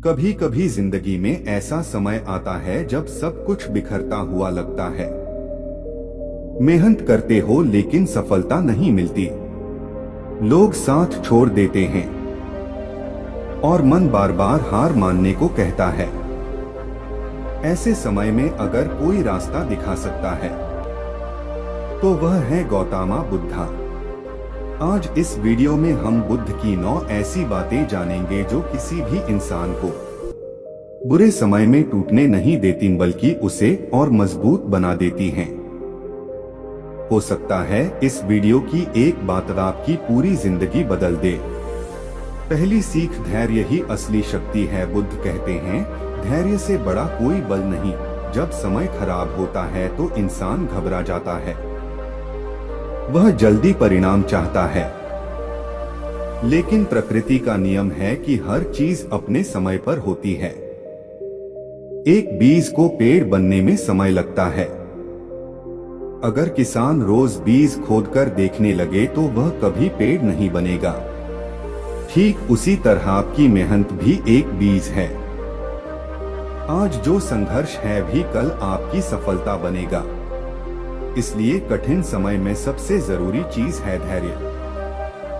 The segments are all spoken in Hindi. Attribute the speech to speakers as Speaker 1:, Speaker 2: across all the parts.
Speaker 1: कभी कभी जिंदगी में ऐसा समय आता है जब सब कुछ बिखरता हुआ लगता है। मेहनत करते हो लेकिन सफलता नहीं मिलती, लोग साथ छोड़ देते हैं और मन बार बार हार मानने को कहता है। ऐसे समय में अगर कोई रास्ता दिखा सकता है तो वह है गौतम बुद्धा। आज इस वीडियो में हम बुद्ध की 9 ऐसी बातें जानेंगे जो किसी भी इंसान को बुरे समय में टूटने नहीं देती बल्कि उसे और मजबूत बना देती हैं। हो सकता है इस वीडियो की एक बात आपकी पूरी जिंदगी बदल दे। पहली सीख, धैर्य ही असली शक्ति है। बुद्ध कहते हैं, धैर्य से बड़ा कोई बल नहीं। जब समय खराब होता है तो इंसान घबरा जाता है, वह जल्दी परिणाम चाहता है। लेकिन प्रकृति का नियम है कि हर चीज अपने समय पर होती है। एक बीज को पेड़ बनने में समय लगता है। अगर किसान रोज बीज खोदकर देखने लगे तो वह कभी पेड़ नहीं बनेगा। ठीक उसी तरह आपकी मेहनत भी एक बीज है। आज जो संघर्ष है भी कल आपकी सफलता बनेगा। इसलिए कठिन समय में सबसे जरूरी चीज है धैर्य।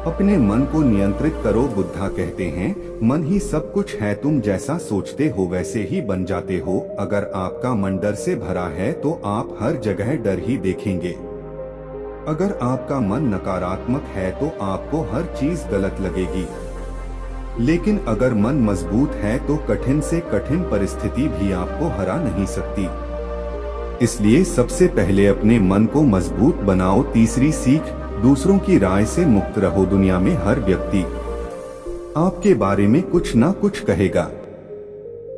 Speaker 1: अपने मन को नियंत्रित करो। बुद्धा कहते हैं, मन ही सब कुछ है। तुम जैसा सोचते हो वैसे ही बन जाते हो। अगर आपका मन डर से भरा है तो आप हर जगह डर ही देखेंगे। अगर आपका मन नकारात्मक है तो आपको हर चीज गलत लगेगी। लेकिन अगर मन मजबूत है तो कठिन से कठिन परिस्थिति भी आपको हरा नहीं सकती। इसलिए सबसे पहले अपने मन को मजबूत बनाओ। तीसरी सीख, दूसरों की राय से मुक्त रहो। दुनिया में हर व्यक्ति आपके बारे में कुछ ना कुछ कहेगा।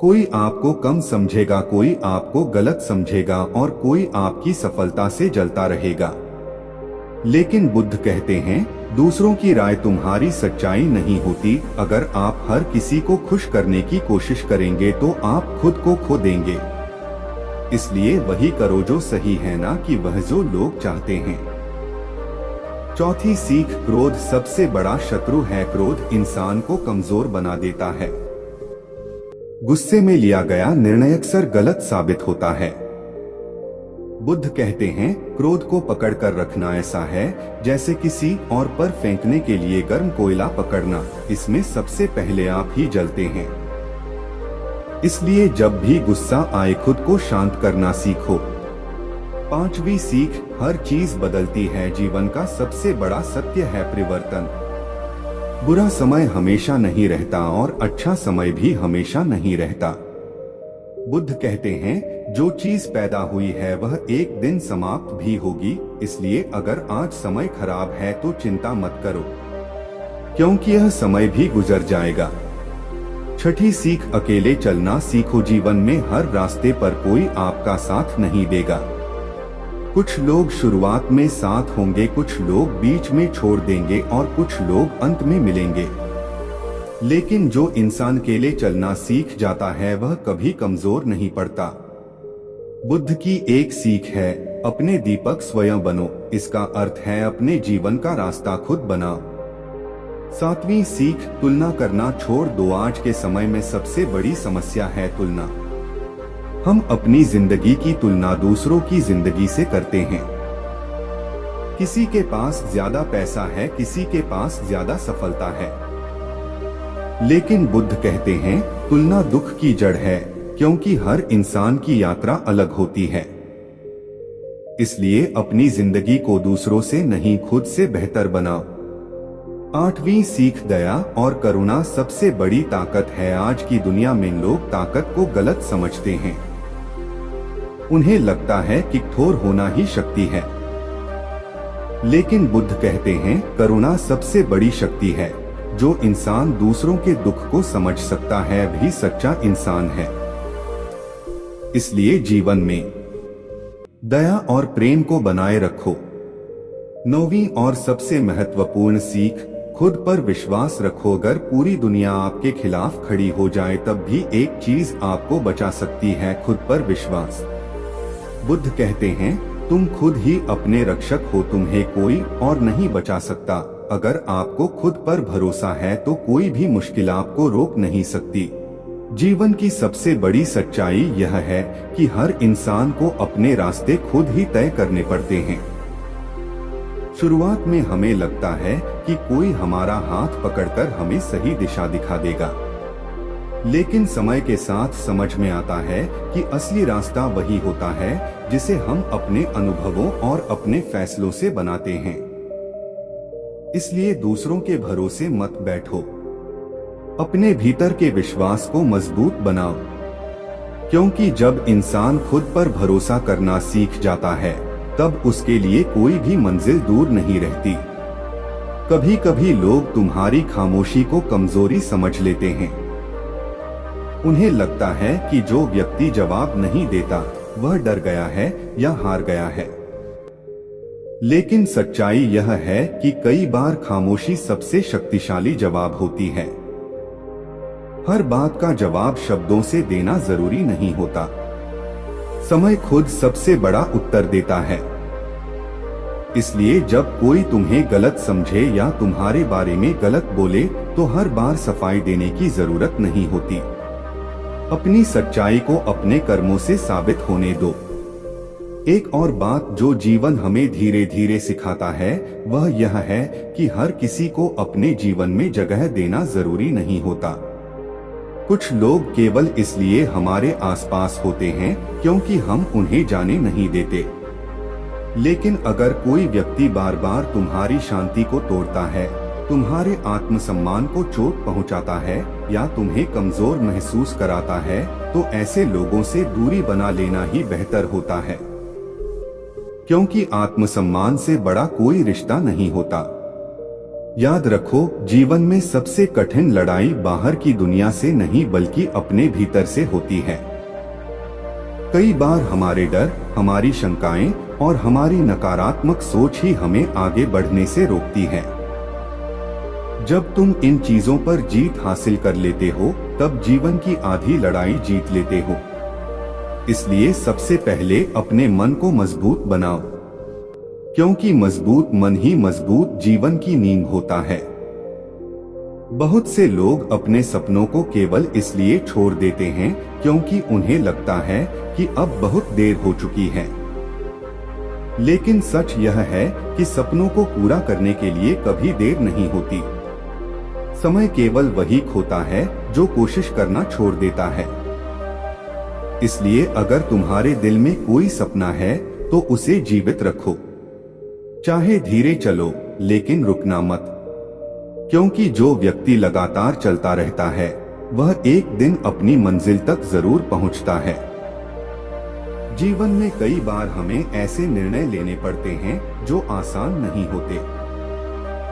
Speaker 1: कोई आपको कम समझेगा, कोई आपको गलत समझेगा और कोई आपकी सफलता से जलता रहेगा। लेकिन बुद्ध कहते हैं, दूसरों की राय तुम्हारी सच्चाई नहीं होती। अगर आप हर किसी को खुश करने की कोशिश करेंगे तो आप खुद को खो देंगे। इसलिए वही करो जो सही है, ना कि वह जो लोग चाहते हैं। चौथी सीख, क्रोध सबसे बड़ा शत्रु है। क्रोध इंसान को कमजोर बना देता है। गुस्से में लिया गया निर्णय अक्सर गलत साबित होता है। बुद्ध कहते हैं, क्रोध को पकड़कर रखना ऐसा है जैसे किसी और पर फेंकने के लिए गर्म कोयला पकड़ना। इसमें सबसे पहले आप ही जलते हैं। इसलिए जब भी गुस्सा आए खुद को शांत करना सीखो। पांचवी सीख, हर चीज बदलती है। जीवन का सबसे बड़ा सत्य है परिवर्तन। बुरा समय हमेशा नहीं रहता और अच्छा समय भी हमेशा नहीं रहता। बुद्ध कहते हैं, जो चीज पैदा हुई है वह एक दिन समाप्त भी होगी। इसलिए अगर आज समय खराब है तो चिंता मत करो, क्योंकि यह समय भी गुजर जाएगा। छठी सीख, अकेले चलना सीखो। जीवन में हर रास्ते पर कोई आपका साथ नहीं देगा। कुछ लोग शुरुआत में साथ होंगे, कुछ लोग बीच में छोड़ देंगे और कुछ लोग अंत में मिलेंगे। लेकिन जो इंसान अकेले चलना सीख जाता है वह कभी कमजोर नहीं पड़ता। बुद्ध की एक सीख है, अपने दीपक स्वयं बनो। इसका अर्थ है अपने जीवन का रास्ता खुद बनाओ। सातवीं सीख, तुलना करना छोड़ दो। आज के समय में सबसे बड़ी समस्या है तुलना। हम अपनी जिंदगी की तुलना दूसरों की जिंदगी से करते हैं। किसी के पास ज्यादा पैसा है, किसी के पास ज्यादा सफलता है। लेकिन बुद्ध कहते हैं, तुलना दुख की जड़ है, क्योंकि हर इंसान की यात्रा अलग होती है। इसलिए अपनी जिंदगी को दूसरों से नहीं खुद से बेहतर बनाओ। आठवीं सीख, दया और करुणा सबसे बड़ी ताकत है। आज की दुनिया में लोग ताकत को गलत समझते हैं। उन्हें लगता है कि कठोर होना ही शक्ति है। लेकिन बुद्ध कहते हैं, करुणा सबसे बड़ी शक्ति है। जो इंसान दूसरों के दुख को समझ सकता है भी सच्चा इंसान है। इसलिए जीवन में दया और प्रेम को बनाए रखो। नौवीं और सबसे महत्वपूर्ण सीख, खुद पर विश्वास रखो। अगर पूरी दुनिया आपके खिलाफ खड़ी हो जाए तब भी एक चीज आपको बचा सकती है, खुद पर विश्वास। बुद्ध कहते हैं, तुम खुद ही अपने रक्षक हो, तुम्हें कोई और नहीं बचा सकता। अगर आपको खुद पर भरोसा है तो कोई भी मुश्किल आपको रोक नहीं सकती। जीवन की सबसे बड़ी सच्चाई यह है कि हर इंसान को अपने रास्ते खुद ही तय करने पड़ते हैं। शुरुआत में हमें लगता है कि कोई हमारा हाथ पकड़कर हमें सही दिशा दिखा देगा, लेकिन समय के साथ समझ में आता है कि असली रास्ता वही होता है जिसे हम अपने अनुभवों और अपने फैसलों से बनाते हैं। इसलिए दूसरों के भरोसे मत बैठो, अपने भीतर के विश्वास को मजबूत बनाओ, क्योंकि जब इंसान खुद पर भरोसा करना सीख जाता है तब उसके लिए कोई भी मंजिल दूर नहीं रहती। कभी कभी लोग तुम्हारी खामोशी को कमजोरी समझ लेते हैं। उन्हें लगता है कि जो व्यक्ति जवाब नहीं देता वह डर गया है या हार गया है, लेकिन सच्चाई यह है कि कई बार खामोशी सबसे शक्तिशाली जवाब होती है। हर बात का जवाब शब्दों से देना जरूरी नहीं होता। समय खुद सबसे बड़ा उत्तर देता है। इसलिए जब कोई तुम्हें गलत समझे या तुम्हारे बारे में गलत बोले तो हर बार सफाई देने की जरूरत नहीं होती। अपनी सच्चाई को अपने कर्मों से साबित होने दो। एक और बात जो जीवन हमें धीरे धीरे सिखाता है वह यह है कि हर किसी को अपने जीवन में जगह देना जरूरी नहीं होता। कुछ लोग केवल इसलिए हमारे आसपास होते हैं क्योंकि हम उन्हें जाने नहीं देते। लेकिन अगर कोई व्यक्ति बार बार तुम्हारी शांति को तोड़ता है, तुम्हारे आत्मसम्मान को चोट पहुंचाता है या तुम्हें कमजोर महसूस कराता है, तो ऐसे लोगों से दूरी बना लेना ही बेहतर होता है, क्योंकि आत्मसम्मान से बड़ा कोई रिश्ता नहीं होता। याद रखो, जीवन में सबसे कठिन लड़ाई बाहर की दुनिया से नहीं बल्कि अपने भीतर से होती है। कई बार हमारे डर, हमारी शंकाएं और हमारी नकारात्मक सोच ही हमें आगे बढ़ने से रोकती है। जब तुम इन चीजों पर जीत हासिल कर लेते हो तब जीवन की आधी लड़ाई जीत लेते हो। इसलिए सबसे पहले अपने मन को मजबूत बनाओ, क्योंकि मजबूत मन ही मजबूत जीवन की नींव होता है। बहुत से लोग अपने सपनों को केवल इसलिए छोड़ देते हैं क्योंकि उन्हें लगता है कि अब बहुत देर हो चुकी है। लेकिन सच यह है कि सपनों को पूरा करने के लिए कभी देर नहीं होती। समय केवल वही खोता है जो कोशिश करना छोड़ देता है। इसलिए अगर तुम्हारे दिल में कोई सपना है तो उसे जीवित रखो। चाहे धीरे चलो लेकिन रुकना मत, क्योंकि जो व्यक्ति लगातार चलता रहता है वह एक दिन अपनी मंजिल तक जरूर पहुंचता है। जीवन में कई बार हमें ऐसे निर्णय लेने पड़ते हैं जो आसान नहीं होते।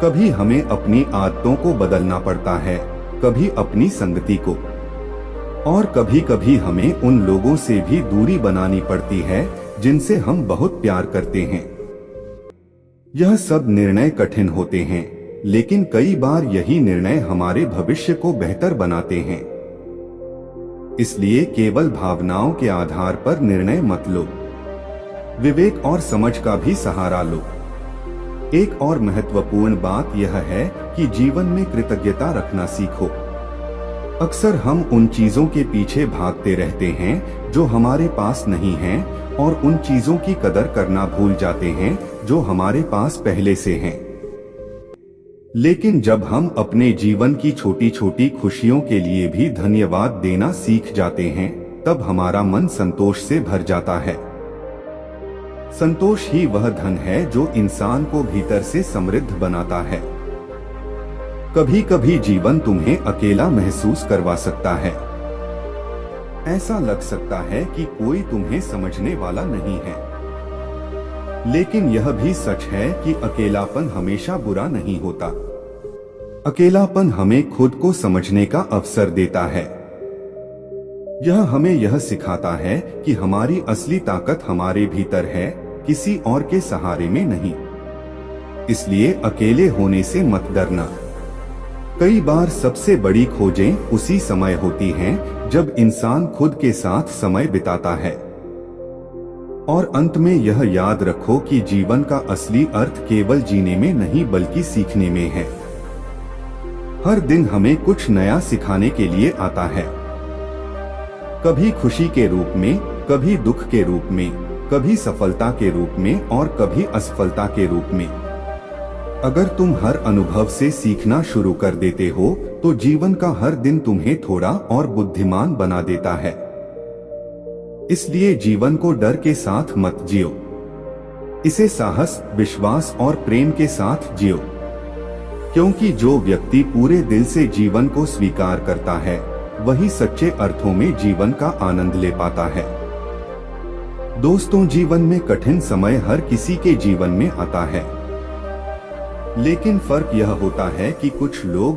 Speaker 1: कभी हमें अपनी आदतों को बदलना पड़ता है, कभी अपनी संगति को, और कभी कभी हमें उन लोगों से भी दूरी बनानी पड़ती है जिनसे हम बहुत प्यार करते हैं। यह सब निर्णय कठिन होते हैं, लेकिन कई बार यही निर्णय हमारे भविष्य को बेहतर बनाते हैं। इसलिए केवल भावनाओं के आधार पर निर्णय मत लो, विवेक और समझ का भी सहारा लो। एक और महत्वपूर्ण बात यह है कि जीवन में कृतज्ञता रखना सीखो। अक्सर हम उन चीजों के पीछे भागते रहते हैं जो हमारे पास नहीं हैं, और उन चीजों की कदर करना भूल जाते हैं जो हमारे पास पहले से हैं। लेकिन जब हम अपने जीवन की छोटी छोटी खुशियों के लिए भी धन्यवाद देना सीख जाते हैं, तब हमारा मन संतोष से भर जाता है। संतोष ही वह धन है जो इंसान को भीतर से समृद्ध बनाता है। कभी कभी जीवन तुम्हें अकेला महसूस करवा सकता है। ऐसा लग सकता है कि कोई तुम्हें समझने वाला नहीं है, लेकिन यह भी सच है कि अकेलापन हमेशा बुरा नहीं होता। अकेलापन हमें खुद को समझने का अवसर देता है। यह हमें यह सिखाता है कि हमारी असली ताकत हमारे भीतर है, किसी और के सहारे में नहीं। इसलिए अकेले होने से मत डरना। कई बार सबसे बड़ी खोजें उसी समय होती हैं जब इंसान खुद के साथ समय बिताता है। और अंत में यह याद रखो कि जीवन का असली अर्थ केवल जीने में नहीं बल्कि सीखने में है। हर दिन हमें कुछ नया सिखाने के लिए आता है। कभी खुशी के रूप में, कभी दुख के रूप में, कभी सफलता के रूप में और कभी असफलता के रूप में। अगर तुम हर अनुभव से सीखना शुरू कर देते हो तो जीवन का हर दिन तुम्हें थोड़ा और बुद्धिमान बना देता है। इसलिए जीवन को डर के साथ मत जियो, इसे साहस, विश्वास और प्रेम के साथ जियो। क्योंकि जो व्यक्ति पूरे दिल से जीवन को स्वीकार करता है वही सच्चे अर्थों में जीवन का आनंद ले पाता है। दोस्तों, जीवन में कठिन समय हर किसी के जीवन में आता है, लेकिन फर्क यह होता है कि कुछ लोग